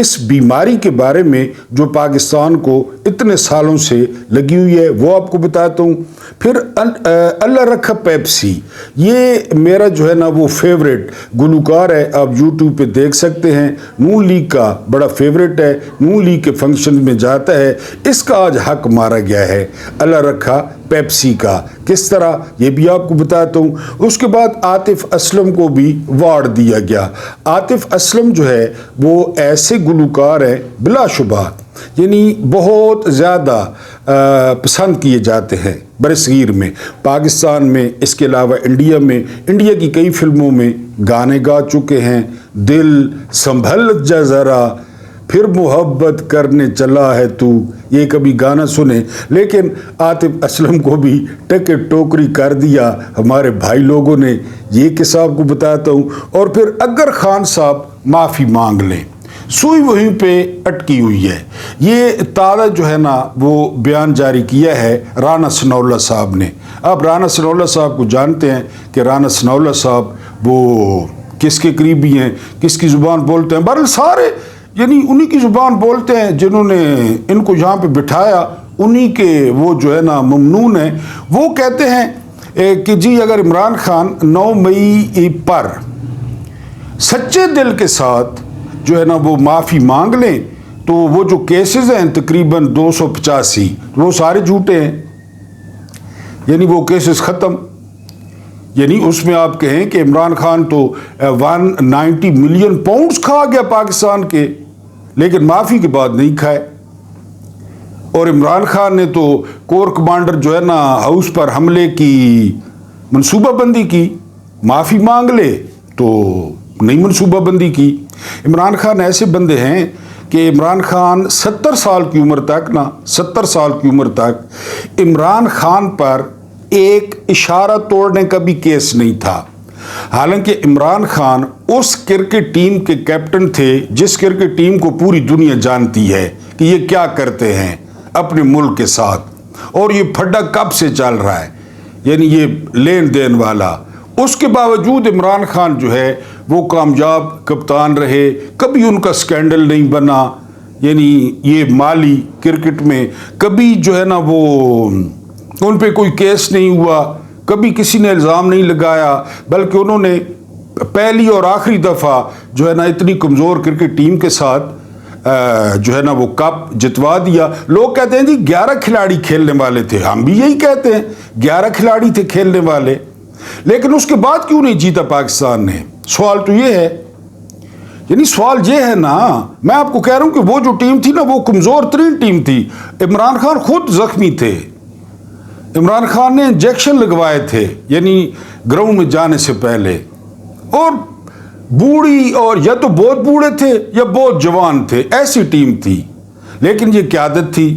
اس بیماری کے بارے میں جو پاکستان کو اتنے سالوں سے لگی ہوئی ہے وہ آپ کو بتاتا ہوں. پھر اللہ رکھا پیپسی، یہ میرا جو ہے نا وہ فیوریٹ گلوکار ہے، آپ یوٹیوب پہ دیکھ سکتے ہیں، نون لیگ کا بڑا فیوریٹ ہے، نون لیگ کے فنکشن میں جاتا ہے. اس کا آج حق مارا گیا ہے اللہ رکھا پیپسی کا. کس طرح یہ بھی آپ کو بتاتا ہوں. اس کے بعد عاطف اسلم کو بھی وارڈ دیا گیا. عاطف اسلم جو ہے وہ ایسے گلوکار ہیں بلا شبہ یعنی بہت زیادہ پسند کیے جاتے ہیں برصغیر میں، پاکستان میں، اس کے علاوہ انڈیا میں، انڈیا کی کئی فلموں میں گانے گا چکے ہیں. دل سنبھل جا ذرا پھر محبت کرنے چلا ہے تو، یہ کبھی گانا سنے. لیکن عاطف اسلم کو بھی ٹکٹ ٹوکری کر دیا ہمارے بھائی لوگوں نے، یہ قصہ آپ کو بتاتا ہوں. اور پھر اگر خان صاحب معافی مانگ لیں، سوئی وہیں پہ اٹکی ہوئی ہے. یہ تازہ جو ہے نا وہ بیان جاری کیا ہے رانا ثناء اللہ صاحب نے. آپ رانا ثناء اللہ صاحب کو جانتے ہیں کہ رانا ثناء اللہ صاحب وہ کس کے قریبی ہیں، کس کی زبان بولتے ہیں. بہرحال سارے یعنی انہی کی زبان بولتے ہیں، جنہوں نے ان کو یہاں پہ بٹھایا انہی کے وہ جو ہے نا ممنون ہیں. وہ کہتے ہیں کہ جی اگر عمران خان 9 مئی پر سچے دل کے ساتھ جو ہے نا وہ معافی مانگ لیں تو وہ جو کیسز ہیں تقریباً 285 وہ سارے جھوٹے ہیں، یعنی وہ کیسز ختم. یعنی اس میں آپ کہیں کہ عمران خان تو 190 ملین پاؤنڈز کھا گیا پاکستان کے، لیکن معافی کے بعد نہیں کھائے. اور عمران خان نے تو کور کمانڈر جو ہے نا ہاؤس پر حملے کی منصوبہ بندی کی، معافی مانگ لے تو نہیں منصوبہ بندی کی. عمران خان ایسے بندے ہیں کہ عمران خان 70 سال کی عمر تک 70 سال کی عمر تک عمران خان پر ایک اشارہ توڑنے کا بھی کیس نہیں تھا. حالانکہ عمران خان اس کرکٹ ٹیم کے کیپٹن تھے جس کرکٹ ٹیم کو پوری دنیا جانتی ہے کہ یہ کیا کرتے ہیں اپنے ملک کے ساتھ، اور یہ پھڈا کب سے چل رہا ہے، یعنی یہ لین دین والا. اس کے باوجود عمران خان جو ہے وہ کامیاب کپتان رہے، کبھی ان کا سکینڈل نہیں بنا، یعنی یہ مالی کرکٹ میں کبھی جو ہے نا وہ ان پہ کوئی کیس نہیں ہوا، کبھی کسی نے الزام نہیں لگایا، بلکہ انہوں نے پہلی اور آخری دفعہ جو ہے نا اتنی کمزور کرکٹ ٹیم کے ساتھ جو ہے نا وہ کپ جتوا دیا. لوگ کہتے ہیں جی 11 کھلاڑی کھیلنے والے تھے، ہم بھی یہی کہتے ہیں 11 کھلاڑی تھے کھیلنے والے، لیکن اس کے بعد کیوں نہیں جیتا پاکستان نے؟ سوال تو یہ ہے. یعنی سوال یہ ہے نا، میں آپ کو کہہ رہا ہوں کہ وہ جو ٹیم تھی نا وہ کمزور ترین ٹیم تھی. عمران خان خود زخمی تھے، عمران خان نے انجیکشن لگوائے تھے یعنی گراؤنڈ میں جانے سے پہلے، اور بوڑھی اور یا تو بہت بوڑھے تھے یا بہت جوان تھے، ایسی ٹیم تھی. لیکن یہ قیادت تھی.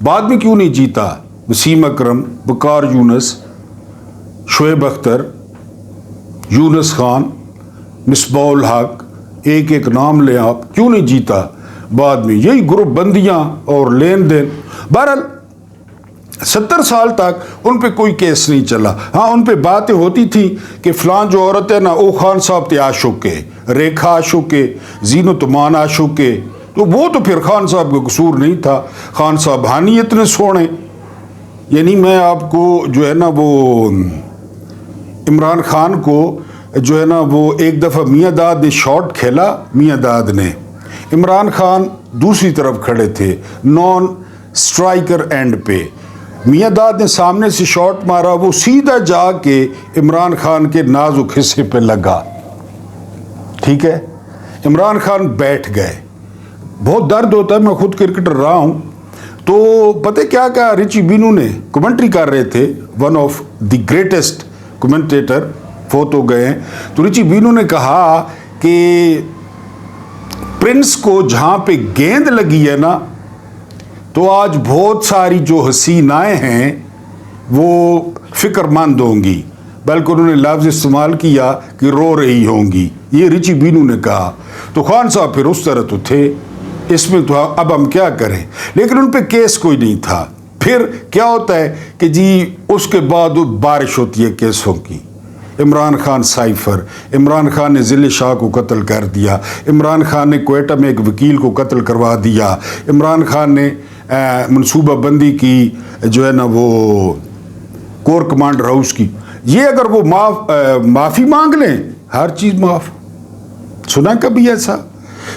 بعد میں کیوں نہیں جیتا؟ وسیم اکرم، وقار یونس، شعیب اختر، یونس خان، مصباح الحق، ایک ایک نام لیں آپ، کیوں نہیں جیتا بعد میں؟ یہی گروپ بندیاں اور لین دین. بہرحال 70 سال تک ان پہ کوئی کیس نہیں چلا. ہاں ان پہ باتیں ہوتی تھی کہ فلان جو عورت ہے نا او خان صاحب تے عاشق کے، ریکھا عاشق کے، زینت امان عاشق کے، تو وہ تو پھر خان صاحب کا قصور نہیں تھا. خان صاحب ہانی اتنے سونے. یعنی میں آپ کو جو ہے نا وہ عمران خان کو جو ہے نا وہ ایک دفعہ میاں داد نے شاٹ کھیلا، میاں داد نے، عمران خان دوسری طرف کھڑے تھے نان سٹرائکر اینڈ پہ، میاں داد نے سامنے سے شاٹ مارا، وہ سیدھا جا کے عمران خان کے نازک حصے پہ لگا. ٹھیک ہے، عمران خان بیٹھ گئے. بہت درد ہوتا ہے، میں خود کرکٹر رہا ہوں. تو پتہ کیا کہا رچی بینو نے، کمنٹری کر رہے تھے، one of the greatest commentator, فوت ہو گئے ہیں. تو رچی بینو نے کہا کہ پرنس کو جہاں پہ گیند لگی ہے نا تو آج بہت ساری جو حسینائیں ہیں وہ فکر مند ہوں گی، بلکہ انہوں نے لفظ استعمال کیا کہ رو رہی ہوں گی. یہ رچی بینو نے کہا. تو خان صاحب پھر اس طرح تو تھے، اس میں تو اب ہم کیا کریں، لیکن ان پہ کیس کوئی نہیں تھا. پھر کیا ہوتا ہے کہ جی اس کے بعد بارش ہوتی ہے کیسوں کی. عمران خان سائفر، عمران خان نے ذل شاہ کو قتل کر دیا، عمران خان نے کوئٹہ میں ایک وکیل کو قتل کروا دیا، عمران خان نے منصوبہ بندی کی جو ہے نا وہ کور کمانڈر ہاؤس کی. یہ اگر وہ معافی مانگ لیں ہر چیز معاف. سنا کبھی ایسا؟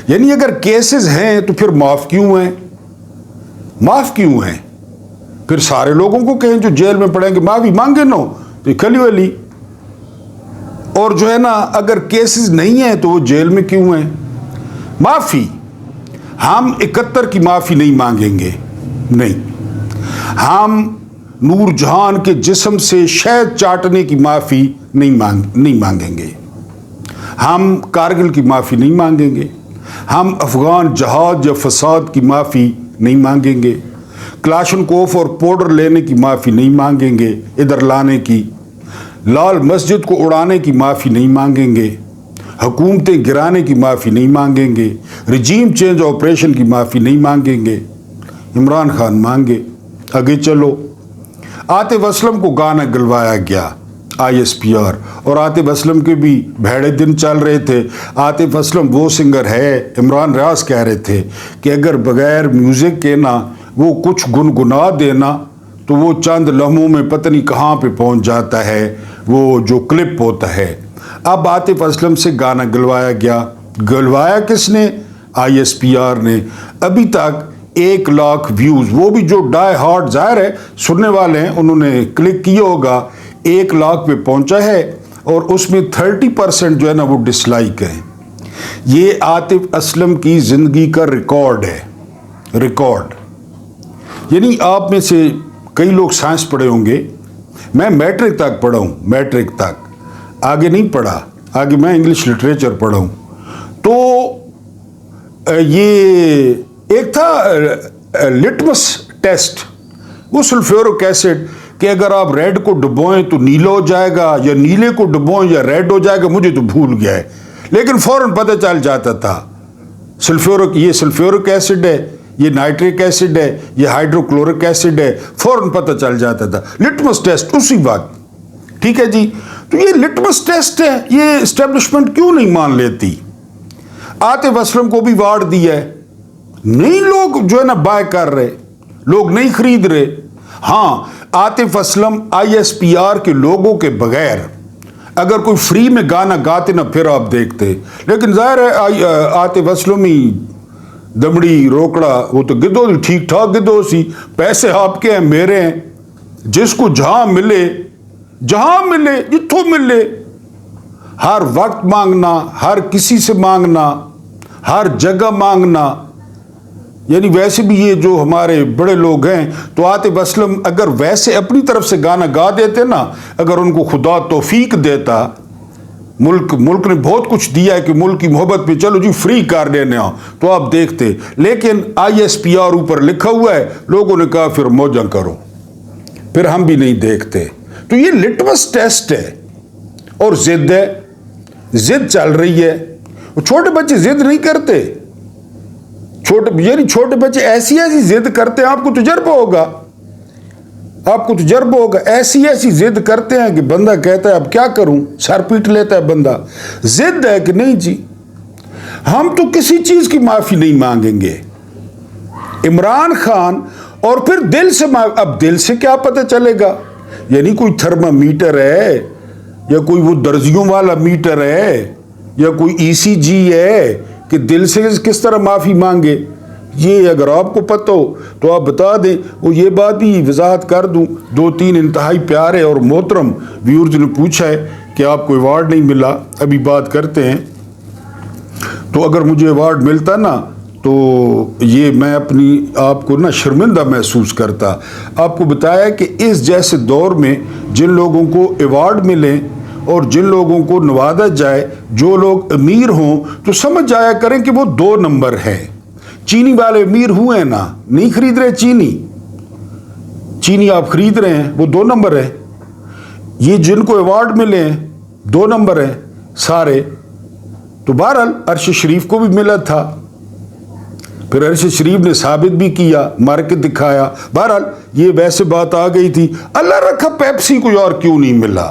یعنی اگر کیسز ہیں تو پھر معاف کیوں ہیں؟ معاف کیوں ہیں؟ پھر سارے لوگوں کو کہیں جو جیل میں پڑیں گے معافی مانگے نو تو کھلی ولی. اور جو ہے نا اگر کیسز نہیں ہیں تو وہ جیل میں کیوں ہیں؟ معافی ہم 71 کی معافی نہیں مانگیں گے، نہیں. ہم نور جہان کے جسم سے شہد چاٹنے کی معافی نہیں مانگیں گے. ہم کارگل کی معافی نہیں مانگیں گے. ہم افغان جہاد یا فساد کی معافی نہیں مانگیں گے. کلاشنکوف اور پاؤڈر لینے کی معافی نہیں مانگیں گے، ادھر لانے کی. لال مسجد کو اڑانے کی معافی نہیں مانگیں گے. حکومتیں گرانے کی معافی نہیں مانگیں گے. رجیم چینج آپریشن کی معافی نہیں مانگیں گے. عمران خان مانگے. آگے چلو. عاطف اسلم کو گانا گلوایا گیا ISPR، اور عاطف اسلم کے بھی بھیڑے دن چل رہے تھے. عاطف اسلم وہ سنگر ہے، عمران ریاض کہہ رہے تھے کہ اگر بغیر میوزک کے نا وہ کچھ گنگنا دینا تو وہ چند لمحوں میں پتہ نہیں کہاں پہ پہنچ جاتا ہے وہ جو کلپ ہوتا ہے. اب عاطف اسلم سے گانا گلوایا گیا. گلوایا کس نے؟ ISPR نے. ابھی تک 1 لاکھ ویوز، وہ بھی جو ڈائی ہارڈ ظاہر ہے سننے والے ہیں انہوں نے کلک کیا ہوگا، 1 لاکھ پہ پہنچا ہے، اور اس میں 30% جو ہے نا وہ ڈس لائک ہیں. یہ عاطف اسلم کی زندگی کا ریکارڈ ہے، ریکارڈ. یعنی آپ میں سے کئی لوگ سائنس پڑھے ہوں گے، میں میٹرک تک پڑھا ہوں، میٹرک تک، آگے نہیں پڑھا. آگے میں انگلش لٹریچر پڑھا ہوں. تو یہ ایک تھا لٹمس ٹیسٹ، وہ سلفیورک ایسڈ، کہ اگر آپ ریڈ کو ڈبوئیں تو نیلا ہو جائے گا، یا نیلے کو ڈبوئیں یا ریڈ ہو جائے گا. مجھے تو بھول گیا ہے، لیکن فوراً پتہ چل جاتا تھا. یہ سلفیورک ایسڈ ہے، یہ نائٹرک ایسڈ ہے، یہ ہائیڈروکلورک ایسڈ ہے، فوراً پتہ چل جاتا تھا. لٹمس ٹیسٹ اسی وقت. ٹھیک ہے جی. تو یہ لٹمس ٹیسٹ ہے، یہ اسٹیبلشمنٹ کیوں نہیں مان لیتی؟ عاطف اسلم کو بھی وارڈ دیا ہے، نہیں لوگ جو ہے نا بائے کر رہے، لوگ نہیں خرید رہے. ہاں عاطف اسلم ISPR کے لوگوں کے بغیر اگر کوئی فری میں گانا گاتے نا پھر آپ دیکھتے. لیکن ظاہر ہے عاطف اسلم ہی دمڑی روکڑا، وہ تو گدو ٹھیک ٹھاک گدو سی. پیسے آپ کے ہیں، میرے ہیں، جس کو جہاں ملے جتھوں ملے، ہر وقت مانگنا، ہر کسی سے مانگنا، ہر جگہ مانگنا. یعنی ویسے بھی یہ جو ہمارے بڑے لوگ ہیں تو عاطف اسلم اگر ویسے اپنی طرف سے گانا گا دیتے نا، اگر ان کو خدا توفیق دیتا، ملک نے بہت کچھ دیا ہے کہ ملک کی محبت پہ چلو جی فری کر دینے ہو تو آپ دیکھتے. لیکن ISPR اوپر لکھا ہوا ہے، لوگوں نے کہا پھر موجہ کرو، پھر ہم بھی نہیں دیکھتے. تو یہ لٹمس ٹیسٹ ہے. اور ضد ہے، ضد چل رہی ہے. چھوٹے بچے ضد نہیں کرتے، چھوٹے بچے ایسی ضد کرتے ہیں، آپ کو تجربہ ہوگا، ایسی ضد کرتے ہیں کہ بندہ کہتا ہے اب کیا کروں، سر پیٹ لیتا ہے بندہ. ضد ہے کہ نہیں جی ہم تو کسی چیز کی معافی نہیں مانگیں گے. عمران خان اور پھر دل سے اب دل سے کیا پتہ چلے گا؟ یعنی کوئی تھرما میٹر ہے، یا کوئی وہ درزیوں والا میٹر ہے، یا کوئی ECG ہے کہ دل سے کس طرح معافی مانگے؟ یہ اگر آپ کو پتہ ہو تو آپ بتا دیں. وہ یہ بات بھی وضاحت کر دوں، 2-3 انتہائی پیارے اور محترم ویورز نے پوچھا ہے کہ آپ کو ایوارڈ نہیں ملا. ابھی بات کرتے ہیں. تو اگر مجھے ایوارڈ ملتا نا تو یہ میں اپنی آپ کو نا شرمندہ محسوس کرتا. آپ کو بتایا کہ اس جیسے دور میں جن لوگوں کو ایوارڈ ملیں اور جن لوگوں کو نوازا جائے، جو لوگ امیر ہوں تو سمجھ جایا کریں کہ وہ 2 نمبر ہیں. چینی والے امیر ہوئے نا، نہیں خرید رہے چینی آپ خرید رہے ہیں، وہ 2 نمبر ہے. یہ جن کو ایوارڈ ملے ہیں 2 نمبر ہیں سارے. تو بہرحال عرش شریف کو بھی ملا تھا، پھر عرش شریف نے ثابت بھی کیا، مار کے دکھایا. بہرحال یہ ویسے بات آ گئی تھی. اللہ رکھا پیپسی کو اور کیوں نہیں ملا،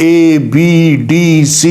A, B, D, C,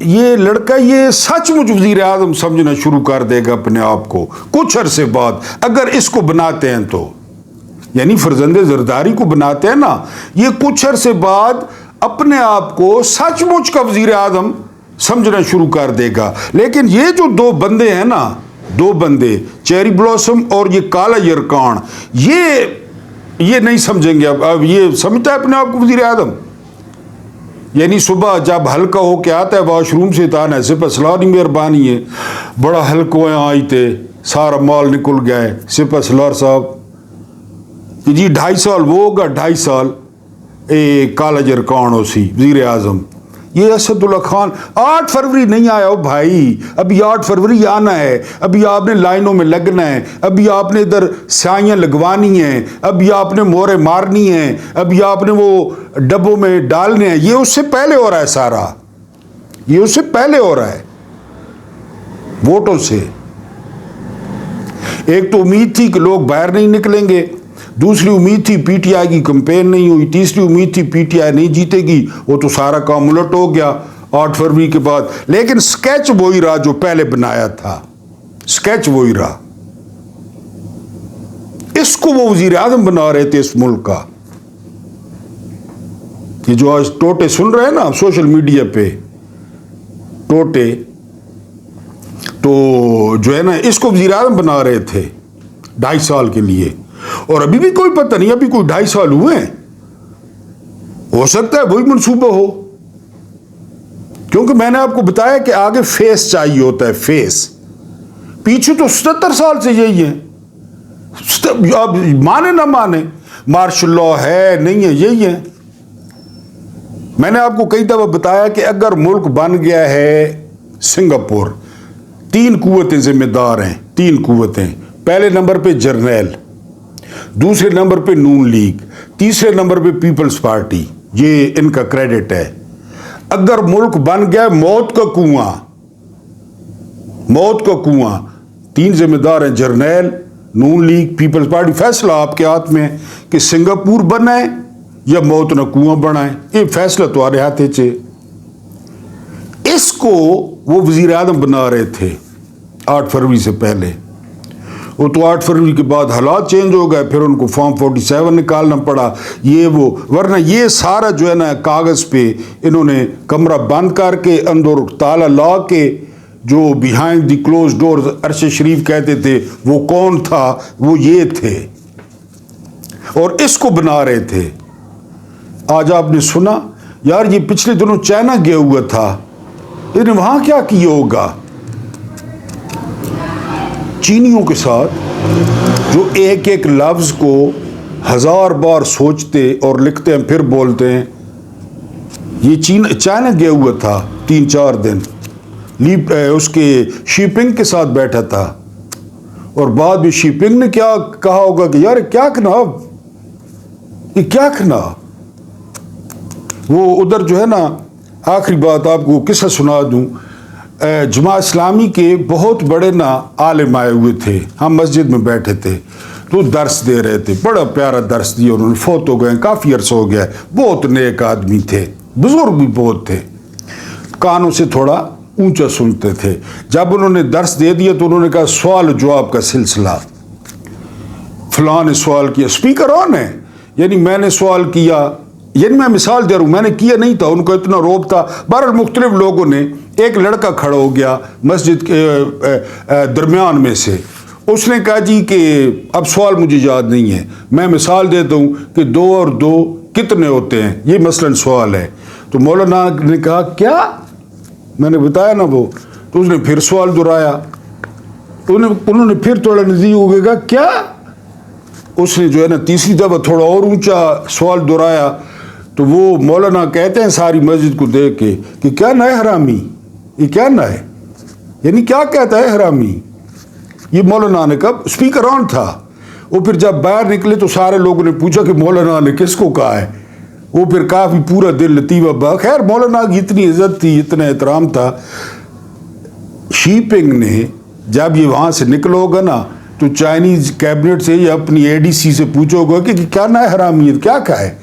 یہ لڑکا یہ سچ مچ وزیر اعظم سمجھنا شروع کر دے گا اپنے آپ کو کچھ عرصے بعد، اگر اس کو بناتے ہیں تو، یعنی فرزند زرداری کو بناتے ہیں نا، یہ کچھ عرصے بعد اپنے آپ کو سچ مچ کا وزیر اعظم سمجھنا شروع کر دے گا۔ لیکن یہ جو دو بندے ہیں نا، دو بندے چیری بلاسم اور یہ کالا یرکان، یہ نہیں سمجھیں گے۔ اب یہ سمجھتا ہے اپنے آپ کو وزیر اعظم، یعنی صبح جب ہلکا ہو کے آتا ہے واش روم سے تو آنا سپہ سالار مہربانی ہے، بڑا ہلکو ہے آئی تھے، سارا مال نکل گیا ہے، سپہ سالار صاحب کہ جی 2.5 سال وہ ہوگا، 2.5 سال کالا یرکان ہو سی وزیر اعظم۔ یہ اسد اللہ خان 8 فروری نہیں آیا ہو بھائی، ابھی 8 فروری آنا ہے، ابھی آپ نے لائنوں میں لگنا ہے، ابھی آپ نے ادھر سیائیاں لگوانی ہیں، ابھی آپ نے مورے مارنی ہیں، ابھی آپ نے وہ ڈبوں میں ڈالنے ہیں۔ یہ اس سے پہلے ہو رہا ہے سارا، یہ اس سے پہلے ہو رہا ہے ووٹوں سے۔ ایک تو امید تھی کہ لوگ باہر نہیں نکلیں گے، دوسری امید تھی پی ٹی آئی کی کمپین نہیں ہوئی، تیسری امید تھی پی ٹی آئی نہیں جیتے گی، وہ تو سارا کام الٹ ہو گیا 8 فروری کے بعد۔ لیکن سکیچ وہی رہا جو پہلے بنایا تھا، سکیچ وہی رہا۔ اس کو وہ وزیر اعظم بنا رہے تھے اس ملک کا۔ یہ جو آج ٹوٹے سن رہے ہیں نا سوشل میڈیا پہ، ٹوٹے تو جو ہے نا اس کو وزیر اعظم بنا رہے تھے 2.5 سال کے لیے، اور ابھی بھی کوئی پتہ نہیں، ابھی کوئی 2.5 سال ہوئے ہیں، ہو سکتا ہے وہی منصوبہ ہو، کیونکہ میں نے آپ کو بتایا کہ آگے فیس چاہیے ہوتا ہے، فیس۔ پیچھے تو 77 سال سے یہی ہے، اب مانے نہ مانے، مارشل لا ہے نہیں ہے، یہی ہے۔ میں نے آپ کو کئی دفعہ بتایا کہ اگر ملک بن گیا ہے سنگاپور، 3 قوتیں ذمہ دار ہیں، 3 قوتیں۔ پہلے نمبر پہ جرنیل، دوسرے نمبر پہ نون لیگ، تیسرے نمبر پہ پیپلز پارٹی، یہ ان کا کریڈٹ ہے۔ اگر ملک بن گیا موت کا کنواں، موت کا کنواں، 3 ذمہ دار ہیں، جرنیل، نون لیگ، پیپلز پارٹی۔ فیصلہ آپ کے ہاتھ میں کہ سنگاپور بنائے یا موت نہ کنواں بنائے، یہ فیصلہ تو آ رہے ہاتھ سے۔ اس کو وہ وزیر اعظم بنا رہے تھے 8 فروری سے پہلے، وہ تو 8 فروری کے بعد حالات چینج ہو گئے، پھر ان کو فارم 47 نکالنا پڑا، یہ وہ، ورنہ یہ سارا جو ہے نا کاغذ پہ انہوں نے کمرہ بند کر کے اندر تالا لا کے، جو بیہائنڈ دی کلوز ڈورز عرش شریف کہتے تھے وہ کون تھا، وہ یہ تھے، اور اس کو بنا رہے تھے۔ آج آپ نے سنا یار یہ پچھلے دنوں چائنا گیا ہوا تھا، لیکن وہاں کیا کیا ہوگا چینیوں کے ساتھ، جو ایک ایک لفظ کو 1000 بار سوچتے اور لکھتے ہیں پھر بولتے ہیں۔ یہ چائنا گیا ہوا تھا 3-4 دن، اس کے شیپنگ کے ساتھ بیٹھا تھا، اور بعد میں شیپنگ نے کیا کہا ہوگا کہ یار کیا کھناب، یہ کیا کھنا۔ وہ ادھر جو ہے نا، آخری بات آپ کو قصہ سنا دوں، جماعت اسلامی کے بہت بڑے نا عالم آئے ہوئے تھے، ہم مسجد میں بیٹھے تھے تو درس دے رہے تھے، بڑا پیارا درس دیا، انہوں نے فوت ہو گئے، کافی عرصہ ہو گیا، بہت نیک آدمی تھے، بزرگ بھی بہت تھے، کانوں سے تھوڑا اونچا سنتے تھے۔ جب انہوں نے درس دے دیا تو انہوں نے کہا سوال جواب کا سلسلہ، فلاں نے سوال کیا، اسپیکر آن ہے، یعنی میں نے سوال کیا، یعنی میں مثال دے رہا ہوں، میں نے کیا نہیں تھا، ان کو اتنا روب تھا۔ بہرحال مختلف لوگوں نے، ایک لڑکا کھڑا ہو گیا مسجد کے درمیان میں سے، اس نے کہا جی کہ اب سوال مجھے یاد نہیں ہے، میں مثال دیتا ہوں کہ 2 اور 2 کتنے ہوتے ہیں، یہ مثلاً سوال ہے۔ تو مولانا نے کہا کیا، میں نے بتایا نا وہ، تو اس نے پھر سوال دہرایا، انہوں نے پھر تھوڑا نزدیک ہو گیا کیا، اس نے جو ہے نا تیسری دفعہ تھوڑا اور اونچا سوال دہرایا، تو وہ مولانا کہتے ہیں ساری مسجد کو دیکھ کے کہ کیا نہ ہے حرامی، یہ کیا نہ ہے، یعنی کیا کہتا ہے حرامی۔ یہ مولانا نے کہا، اسپیکر آن تھا۔ وہ پھر جب باہر نکلے تو سارے لوگوں نے پوچھا کہ مولانا نے کس کو کہا ہے، وہ پھر کافی پورا دل لطیفہ با، خیر مولانا کی اتنی عزت تھی، اتنا احترام تھا۔ شی پنگ نے جب یہ وہاں سے نکلو گا نا تو چائنیز کیبنٹ سے یا اپنی اے ڈی سی سے پوچھو گا کہ کیا نہ ہے حرامیت، کیا کہا ہے،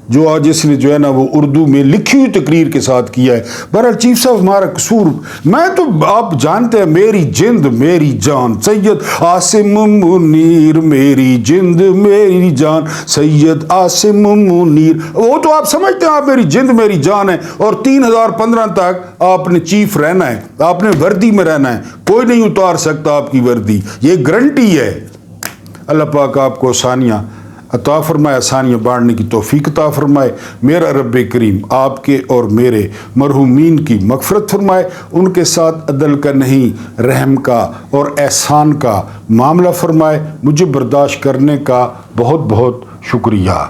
جو آج اس نے جو ہے نا وہ اردو میں لکھی ہوئی تقریر کے ساتھ کیا ہے۔ بہرحال چیف صاحب ہمارا قصور، میں تو آپ جانتے ہیں میری جند میری جان سید عاصم منیر، میری جند میری جان سید عاصم منیر، وہ تو آپ سمجھتے ہیں آپ میری جند میری جان ہے، اور 3015 تک آپ نے چیف رہنا ہے، آپ نے وردی میں رہنا ہے، کوئی نہیں اتار سکتا آپ کی وردی، یہ گارنٹی ہے۔ اللہ پاک آپ کو آسانیاں عطا فرمائے، آسانیاں بانٹنے کی توفیق عطا فرمائے۔ میرا رب کریم آپ کے اور میرے مرحومین کی مغفرت فرمائے، ان کے ساتھ عدل کا نہیں رحم کا اور احسان کا معاملہ فرمائے۔ مجھے برداشت کرنے کا بہت بہت شکریہ۔